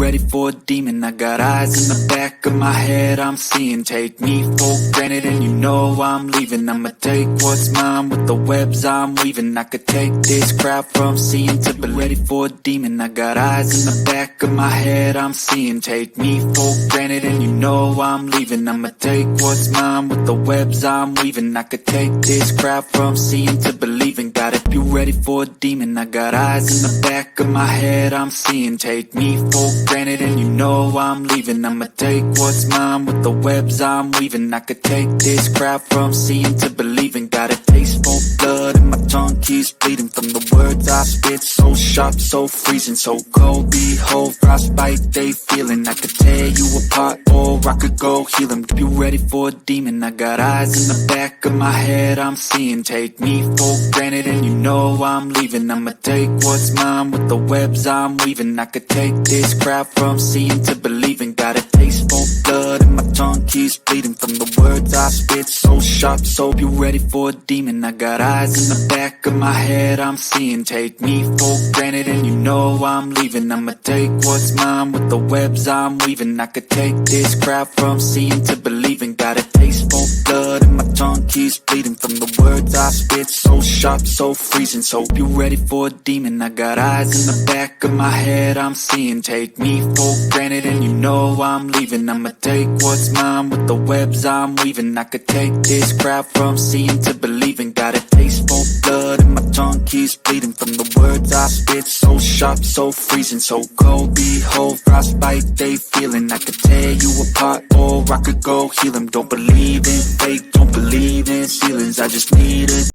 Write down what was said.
ready for a demon. I got eyes in the back of my head, I'm seeing. Take me for granted and you know I'm leaving. I'ma take what's mine with the webs I'm weaving. I could take this crowd from seeing to be ready for a demon. I got eyes in the back of my head, I'm seeing. Take me for granted and you know I'm leaving. I'ma take what's mine with the webs I'm weaving. I could take this crowd from seeing to believing. Got it, you ready for a demon. I got eyes in the back of my head, I'm seeing. Take me for granted and you know I'm leaving. I'ma take what's mine with the webs I'm weaving. I could take this crowd from seeing to believing. Got a taste for blood and my tongue keeps bleeding from the words I spit. So sharp, so freezing, so cold. Behold, frostbite they feeling. I could tear you apart or I could go heal them. You ready for a demon. I got eyes in the back of my head, I'm seeing. Take me for granted and you know I'm leaving. I'ma take what's mine with the webs I'm weaving. I could take this crowd from seeing to believing. Got a taste for blood and my tongue keeps bleeding from the words I spit. So sharp, so you ready for a demon. I got eyes in the back of my head, I'm seeing. Take me for granted and you know I'm leaving. I'ma take what's mine with the webs I'm weaving. I could take this crowd from seeing to believing. Got a taste for blood and my tongue keeps bleeding from the words I spit. So sharp, so freezing, so you ready for a demon. I got eyes in the back of my head, I'm seeing. Take me for granted and you know I'm leaving. I'ma take what's mine with the webs I'm weaving. I could take this crowd from seeing to believing. Got a taste for blood and my tongue keeps bleeding from the words I spit. So sharp, so freezing, so cold. Behold, frostbite they feeling. I could tear you apart or I could go heal them. Don't believe in fate, don't believe in ceilings. I just need a